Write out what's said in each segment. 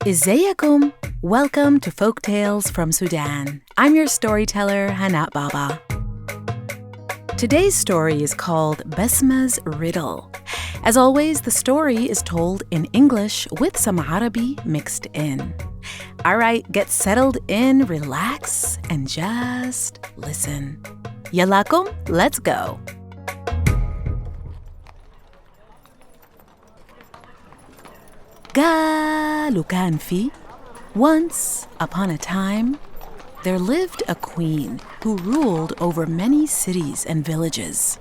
ازيكم? Welcome to Folktales from Sudan. I'm your storyteller, Hana Baba. Today's story is called Basma's Riddle. As always, the story is told in English with some Arabi mixed in. All right, get settled in, relax, and just listen. Yalakum, let's go. قالوا كان في Once upon a time, there lived a queen who ruled over many cities and villages.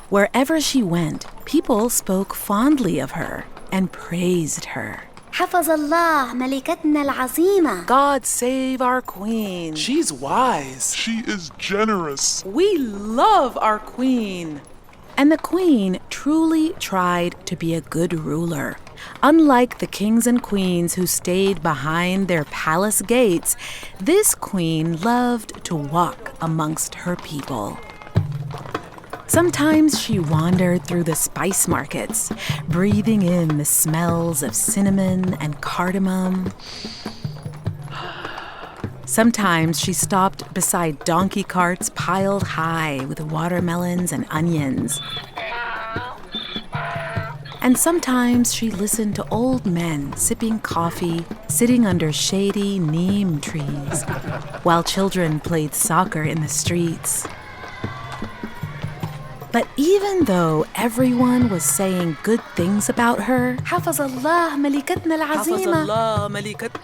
Wherever she went, people spoke fondly of her and praised her. حفظ الله ملكتنا العظيمة. God save our queen. She's wise. She is generous. We love our queen. And the queen truly tried to be a good ruler. Unlike the kings and queens who stayed behind their palace gates, this queen loved to walk amongst her people. Sometimes she wandered through the spice markets, breathing in the smells of cinnamon and cardamom. Sometimes she stopped beside donkey carts piled high with watermelons and onions. And sometimes she listened to old men sipping coffee, sitting under shady neem trees, while children played soccer in the streets. But even though everyone was saying good things about her, حفظ الله ملكتنا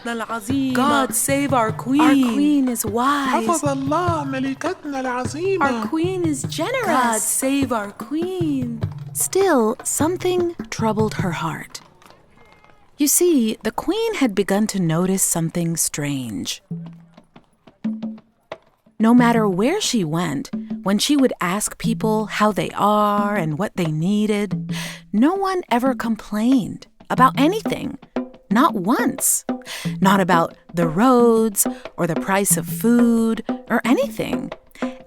العظيمة. God save our queen. Our queen is wise. حفظ الله ملكتنا العظيمة. Our queen is generous. God save our queen. Still, something troubled her heart. You see, the queen had begun to notice something strange. No matter where she went, when she would ask people how they are and what they needed, no one ever complained about anything. Not once. Not about the roads or the price of food or anything.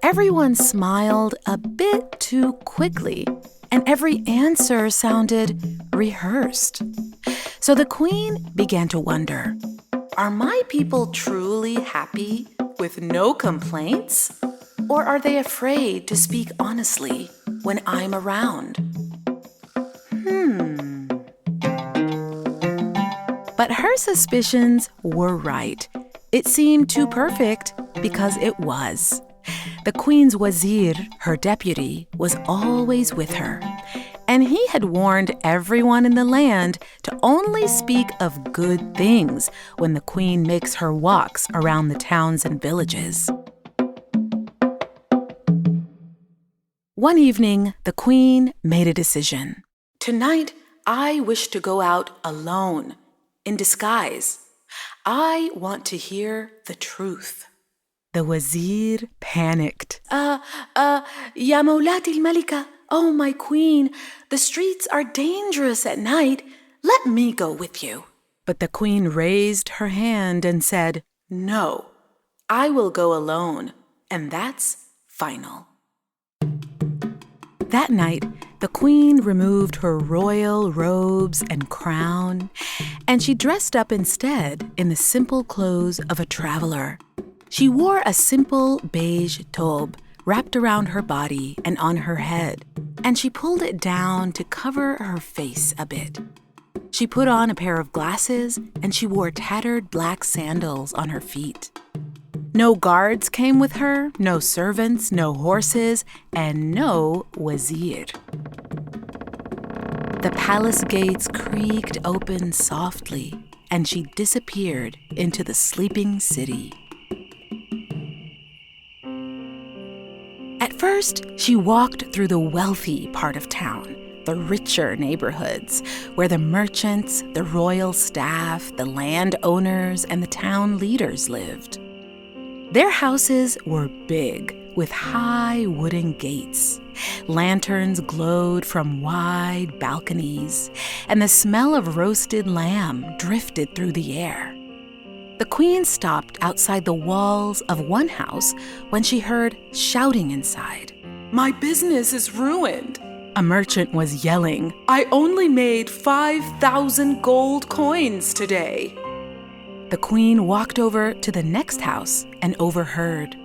Everyone smiled a bit too quickly, and every answer sounded rehearsed. So the queen began to wonder, are my people truly happy with no complaints? Or are they afraid to speak honestly when I'm around? But her suspicions were right. It seemed too perfect because it was. The queen's wazir, her deputy, was always with her. And he had warned everyone in the land to only speak of good things when the queen makes her walks around the towns and villages. One evening, the queen made a decision. Tonight, I wish to go out alone, in disguise. I want to hear the truth. The wazir panicked. Ya Mawlati al-Malika, oh my queen, the streets are dangerous at night. Let me go with you. But the queen raised her hand and said, no, I will go alone, and that's final. That night, the queen removed her royal robes and crown, and she dressed up instead in the simple clothes of a traveler. She wore a simple beige tobe wrapped around her body and on her head, and she pulled it down to cover her face a bit. She put on a pair of glasses, and she wore tattered black sandals on her feet. No guards came with her, no servants, no horses, and no wazir. The palace gates creaked open softly, and she disappeared into the sleeping city. At first, she walked through the wealthy part of town, the richer neighborhoods, where the merchants, the royal staff, the landowners, and the town leaders lived. Their houses were big, with high wooden gates. Lanterns glowed from wide balconies, and the smell of roasted lamb drifted through the air. The queen stopped outside the walls of one house when she heard shouting inside. My business is ruined. A merchant was yelling, I only made 5,000 gold coins today. The queen walked over to the next house and overheard.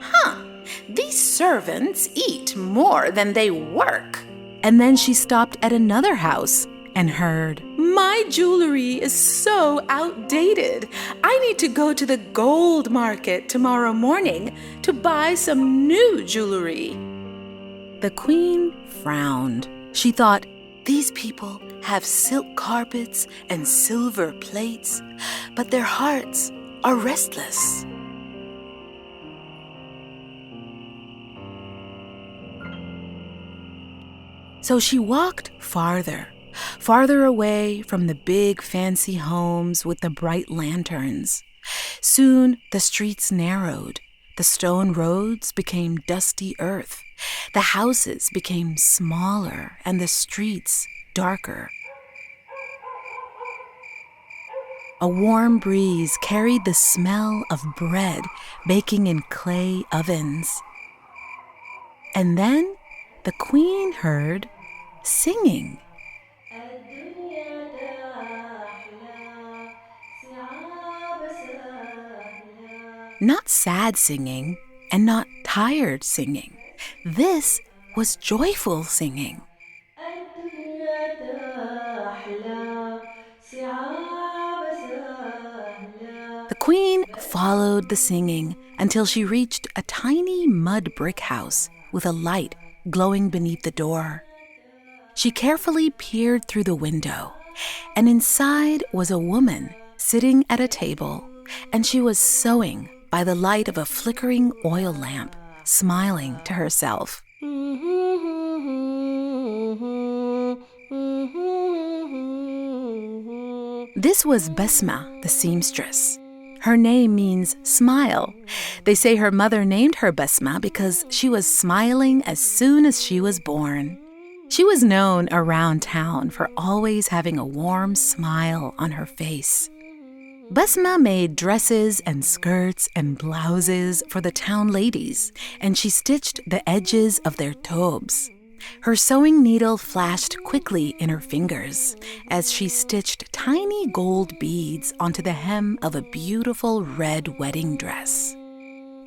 These servants eat more than they work. And then she stopped at another house and heard. My jewelry is so outdated. I need to go to the gold market tomorrow morning to buy some new jewelry. The queen frowned. She thought, these people have silk carpets and silver plates, but their hearts are restless. So she walked farther away from the big fancy homes with the bright lanterns. Soon the streets narrowed. The stone roads became dusty earth. The houses became smaller and the streets darker. A warm breeze carried the smell of bread baking in clay ovens. And then the queen heard singing. Not sad singing and not tired singing. This was joyful singing. The queen followed the singing until she reached a tiny mud brick house with a light glowing beneath the door. She carefully peered through the window, and inside was a woman sitting at a table, and she was sewing by the light of a flickering oil lamp, smiling to herself. This was Basma, the seamstress. Her name means smile. They say her mother named her Basma because she was smiling as soon as she was born. She was known around town for always having a warm smile on her face. Basma made dresses and skirts and blouses for the town ladies, and she stitched the edges of their tobes. Her sewing needle flashed quickly in her fingers as she stitched tiny gold beads onto the hem of a beautiful red wedding dress.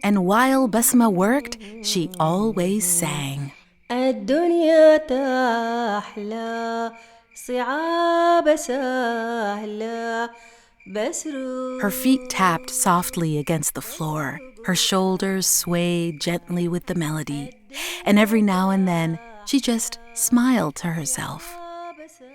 And while Basma worked, she always sang. الدنيا تحلى صعاب سهلة. Her feet tapped softly against the floor. Her shoulders swayed gently with the melody. And every now and then, she just smiled to herself.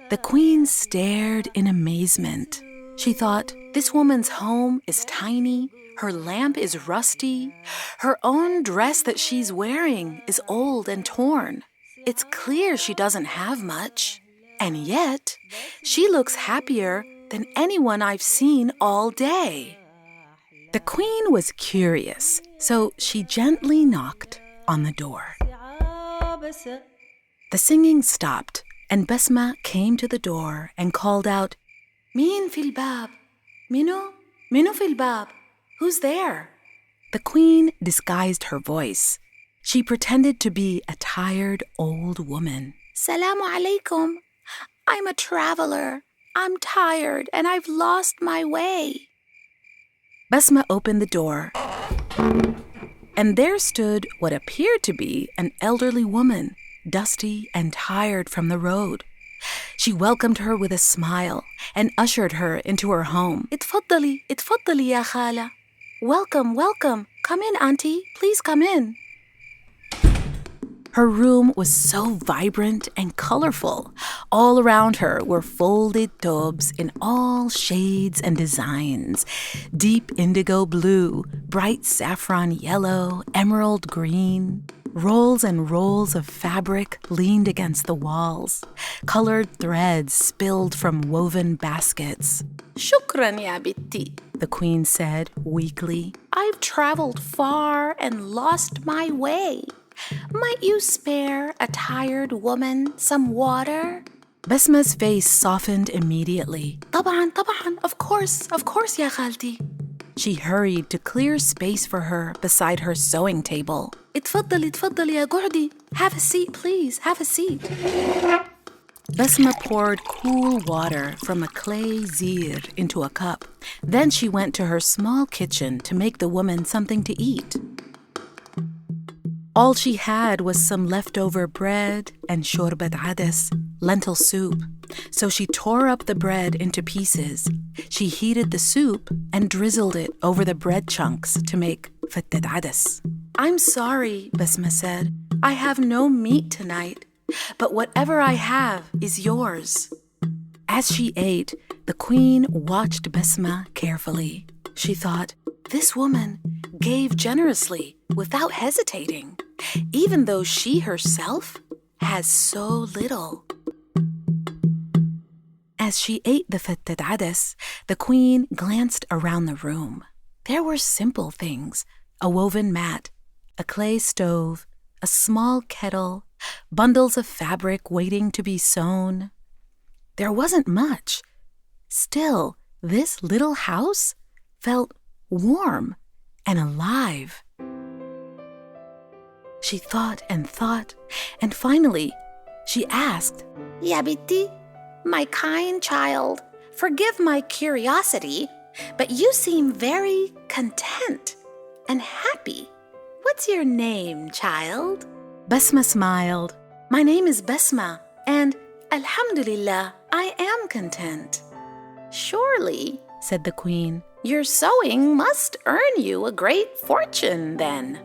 The queen stared in amazement. She thought, this woman's home is tiny. Her lamp is rusty. Her own dress that she's wearing is old and torn. It's clear she doesn't have much. And yet, she looks happier than anyone I've seen all day. The queen was curious, so she gently knocked on the door. The singing stopped, and Basma came to the door and called out, "Min fil bab? Minu fil bab? Who's there?" The queen disguised her voice. She pretended to be a tired old woman. Salamu alaikum. I'm a traveler. I'm tired and I've lost my way. Basma opened the door, and there stood what appeared to be an elderly woman, dusty and tired from the road. She welcomed her with a smile and ushered her into her home. اتفضلي يا خالة. Welcome, welcome. Come in, auntie. Please come in. Her room was so vibrant and colorful. All around her were folded tobes in all shades and designs. Deep indigo blue, bright saffron yellow, emerald green. Rolls and rolls of fabric leaned against the walls. Colored threads spilled from woven baskets. Shukran ya bitti, the queen said weakly. I've traveled far and lost my way. Might you spare a tired woman some water? Basma's face softened immediately. طبعاً, of course, ya khalti. She hurried to clear space for her beside her sewing table. اتفضلي يا قعدي. Have a seat, please. Have a seat. Basma poured cool water from a clay zir into a cup. Then she went to her small kitchen to make the woman something to eat. All she had was some leftover bread and shorbat ades, lentil soup. So she tore up the bread into pieces. She heated the soup and drizzled it over the bread chunks to make fattat ades. "I'm sorry," Basma said. "I have no meat tonight, but whatever I have is yours." As she ate, the queen watched Basma carefully. She thought, this woman gave generously without hesitating, even though she herself has so little. As she ate the fattat ades, the queen glanced around the room. There were simple things: a woven mat, a clay stove, a small kettle, bundles of fabric waiting to be sewn. There wasn't much. Still, this little house felt warm and alive. She thought, and finally she asked, "Ya binti, my kind child, forgive my curiosity, but you seem very content and happy. What's your name, child?" Basma smiled. "My name is Basma, and Alhamdulillah, I am content." "Surely," said the queen, "your sewing must earn you a great fortune then."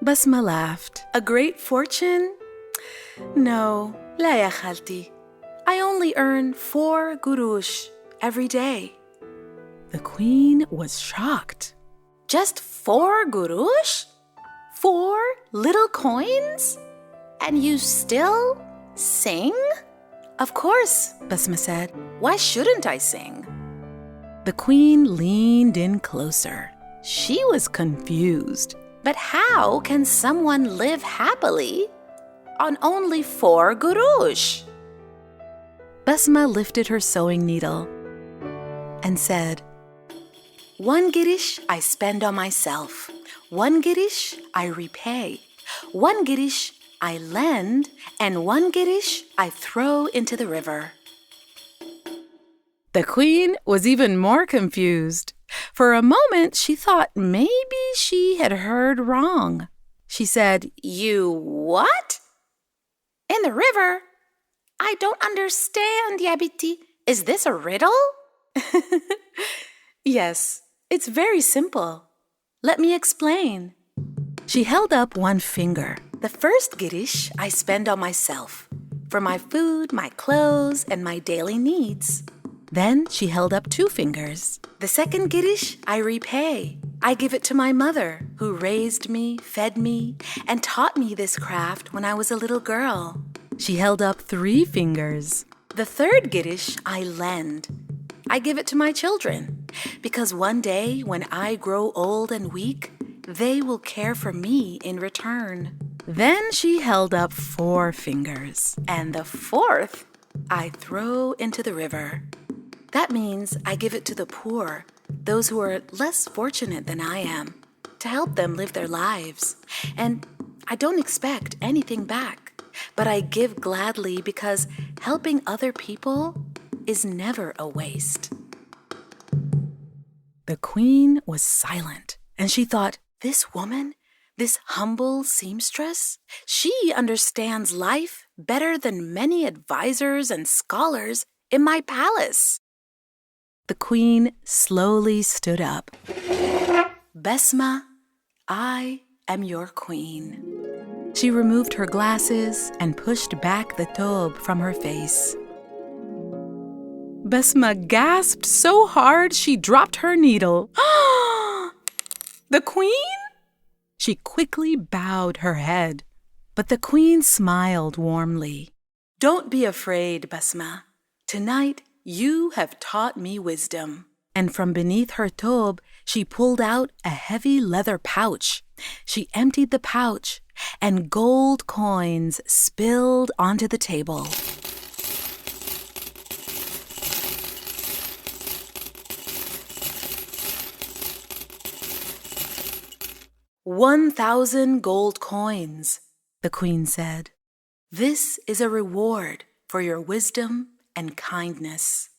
Basma laughed. "A great fortune? No, la ya khalti. I only earn 4 gurush every day." The queen was shocked. "Just 4 gurush? 4 little coins? And you still sing?" "Of course," Basma said. "Why shouldn't I sing?" The queen leaned in closer. She was confused. But how can someone live happily on only 4 gurush? Basma lifted her sewing needle and said, "1 girish I spend on myself, 1 girish I repay, 1 girish I lend, and 1 girish I throw into the river." The queen was even more confused. For a moment, she thought maybe she had heard wrong. She said, "You what? In the river? I don't understand, ya binti. Is this a riddle?" "Yes, it's very simple. Let me explain." She held up 1 finger. "The first girish I spend on myself, for my food, my clothes, and my daily needs." Then she held up 2 fingers. "The second girish I repay. I give it to my mother, who raised me, fed me, and taught me this craft when I was a little girl." She held up 3 fingers. "The third girish I lend. I give it to my children, because one day when I grow old and weak, they will care for me in return." Then she held up 4 fingers. "And the fourth I throw into the river. That means I give it to the poor, those who are less fortunate than I am, to help them live their lives. And I don't expect anything back, but I give gladly because helping other people is never a waste." The queen was silent, and she thought, this woman, this humble seamstress, she understands life better than many advisors and scholars in my palace. The queen slowly stood up. "Basma, I am your queen." She removed her glasses and pushed back the tobe from her face. Basma gasped so hard she dropped her needle. "The queen?" She quickly bowed her head, but the queen smiled warmly. "Don't be afraid, Basma. Tonight, you have taught me wisdom." And from beneath her tobe, she pulled out a heavy leather pouch. She emptied the pouch, and gold coins spilled onto the table. "1,000 gold coins," the queen said. This is a reward for your wisdom and kindness."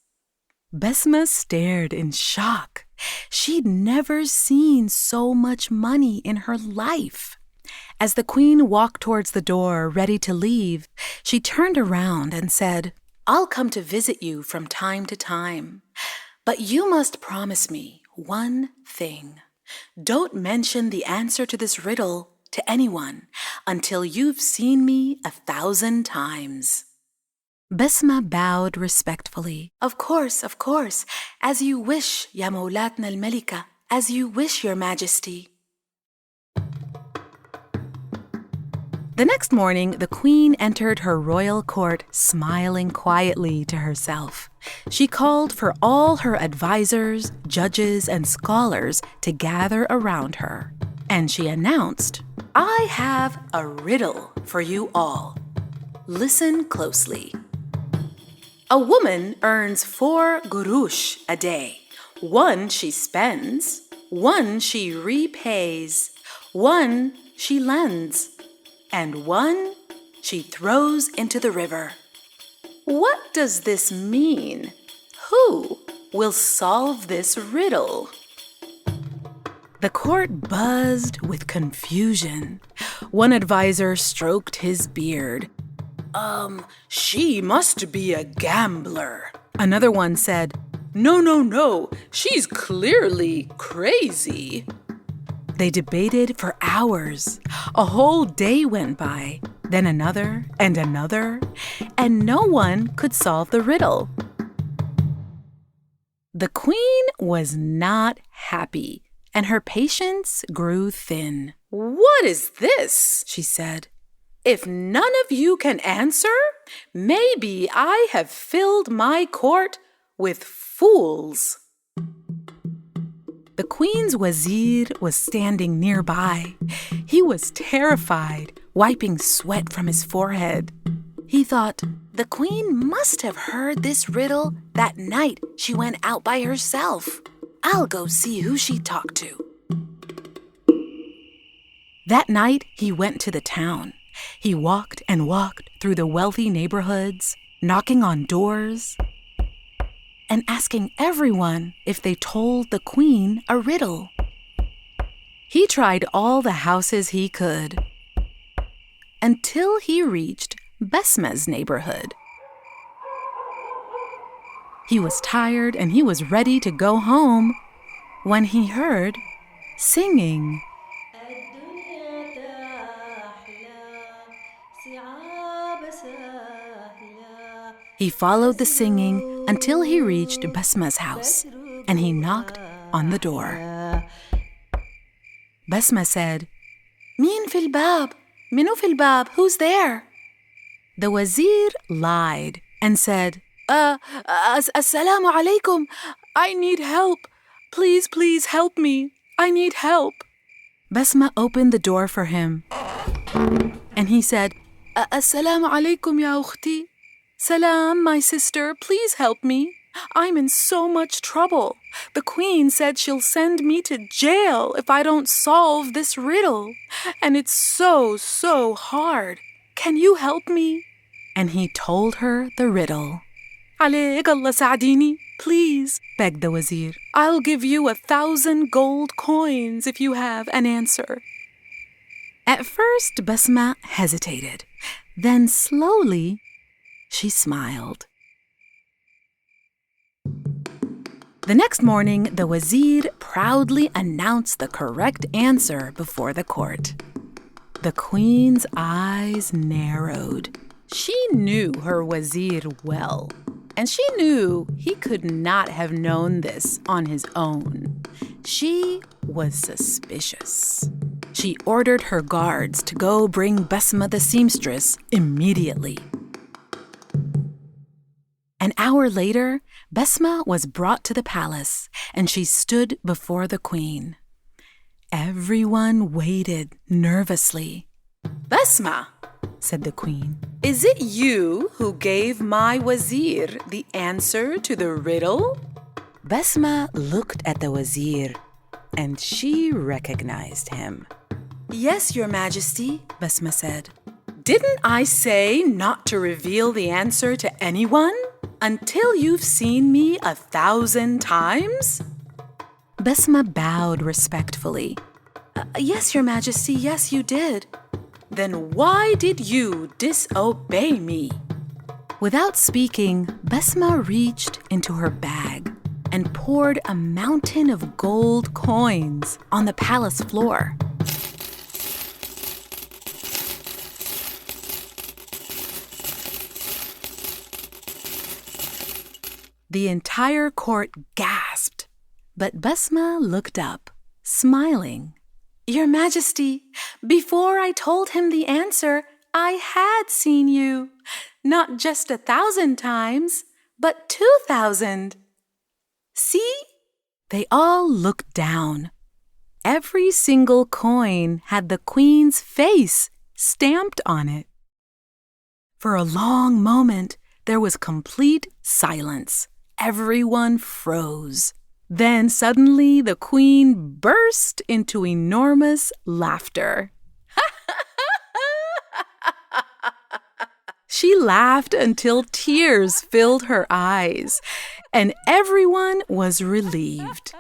Basma stared in shock. She'd never seen so much money in her life. As the queen walked towards the door, ready to leave, she turned around and said, "I'll come to visit you from time to time, but you must promise me one thing. Don't mention the answer to this riddle to anyone until you've seen me 1,000 times." Basma bowed respectfully. Of course, as you wish, Ya Mawlatna al-Malika, as you wish, Your Majesty." The next morning, the queen entered her royal court smiling quietly to herself. She called for all her advisors, judges, and scholars to gather around her. And she announced, "I have a riddle for you all. Listen closely. A woman earns 4 gurush a day. 1 she spends, 1 she repays, 1 she lends, and 1 she throws into the river. What does this mean? Who will solve this riddle?" The court buzzed with confusion. One advisor stroked his beard. She must be a gambler." Another one said, No, she's clearly crazy." They debated for hours. A whole day went by, then another, and no one could solve the riddle. The queen was not happy, and her patience grew thin. "What is this?" she said. "If none of you can answer, maybe I have filled my court with fools." The queen's wazir was standing nearby. He was terrified, wiping sweat from his forehead. He thought, "The queen must have heard this riddle that night she went out by herself. I'll go see who she talked to." That night, he went to the town. He walked and walked through the wealthy neighborhoods, knocking on doors and asking everyone if they told the queen a riddle. He tried all the houses he could until he reached Basma's neighborhood. He was tired and he was ready to go home when he heard singing. الدنيا تحلى سعاب. He followed the singing until he reached Basma's house, and he knocked on the door. Basma said, "Min fil bab? Minu fil bab? Who's there?" The wazir lied and said, Assalamu alaikum. I need help. Please help me. I need help." Basma opened the door for him, and he said, Assalamu alaikum, ya ukhti. Salam, my sister. Please help me. I'm in so much trouble. The queen said she'll send me to jail if I don't solve this riddle. And it's so hard. Can you help me? And he told her the riddle. Alayk Allah sa'adini. Please, begged the wazir. I'll give you 1,000 gold coins if you have an answer. At first, Basma hesitated. Then slowly, she smiled. The next morning, the wazir proudly announced the correct answer before the court. The queen's eyes narrowed. She knew her wazir well, and she knew he could not have known this on his own. She was suspicious. She ordered her guards to go bring Basma the seamstress immediately. An hour later, Basma was brought to the palace, and she stood before the queen. Everyone waited nervously. "Basma," said the queen, "is it you who gave my wazir the answer to the riddle?" Basma looked at the wazir, and she recognized him. "Yes, Your Majesty," Basma said. Didn't I say not to reveal the answer to anyone until you've seen me 1,000 times? Basma bowed respectfully. Yes, Your Majesty, yes, you did. Then why did you disobey me? Without speaking, Basma reached into her bag and poured a mountain of gold coins on the palace floor. The entire court gasped, but Basma looked up, smiling. Your Majesty, before I told him the answer, I had seen you. Not just 1,000 times, but 2,000. See? They all looked down. Every single coin had the queen's face stamped on it. For a long moment, there was complete silence. Everyone froze. Then suddenly the queen burst into enormous laughter. She laughed until tears filled her eyes, and everyone was relieved.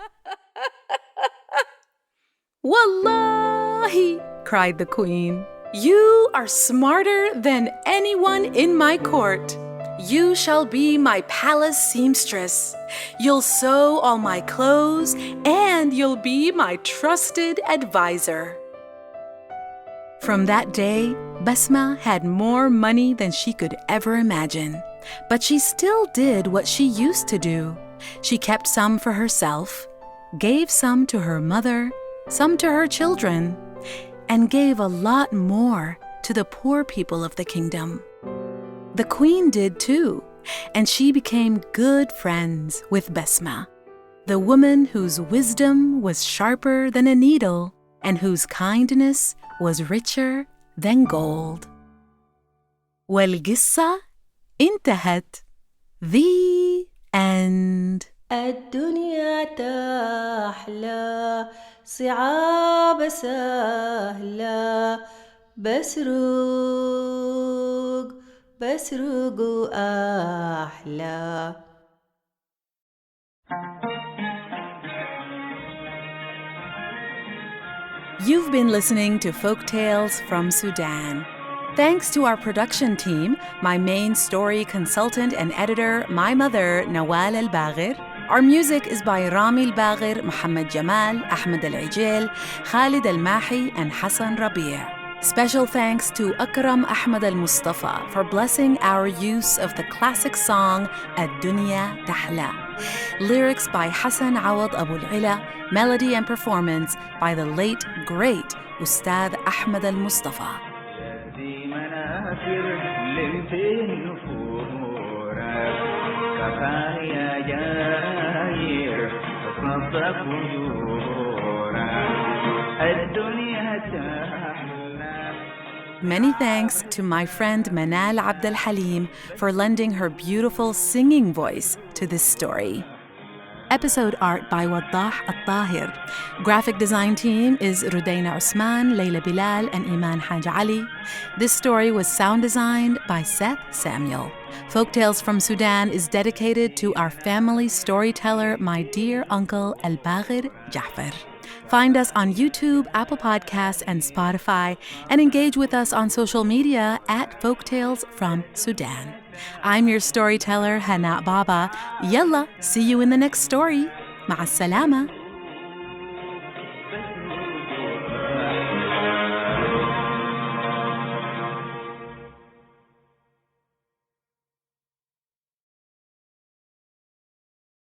Wallahi, cried the queen. You are smarter than anyone in my court. You shall be my palace seamstress. You'll sew all my clothes, and you'll be my trusted advisor. From that day, Basma had more money than she could ever imagine. But she still did what she used to do. She kept some for herself, gave some to her mother, some to her children, and gave a lot more to the poor people of the kingdom. The queen did too, and she became good friends with Basma, the woman whose wisdom was sharper than a needle and whose kindness was richer than gold. والقصة انتهت. The end. الدنيا تحلى صعاب سهلة بسروق أحلى. You've been listening to Folktales from Sudan. Thanks to our production team, my main story consultant and editor, my mother, Nawal al-Baghir. Our music is by Rami al-Baghir, Muhammad Jamal, Ahmed al-Ijil, Khalid al-Mahi, and Hassan Rabi'. Special thanks to Akram Ahmed Almustafa for blessing our use of the classic song Aldunya Tahhla. Lyrics by Hassan Awad Aboulela, melody and performance by the late, great Ustath Ahmed Almustafa. Many thanks to my friend Manal Abdelhalim for lending her beautiful singing voice to this story. Episode art by Waddah Eltahir. Graphic design team is Rudaina Usman, Layla Bilal, and Iman Haj Ali. This story was sound designed by Seth Samuel. Folktales from Sudan is dedicated to our family storyteller, my dear uncle Al-Baghir Gaafar. Find us on YouTube, Apple Podcasts, and Spotify, and engage with us on social media at Folktales from Sudan. I'm your storyteller, Hana Baba. Yalla, see you in the next story. Ma'as salama.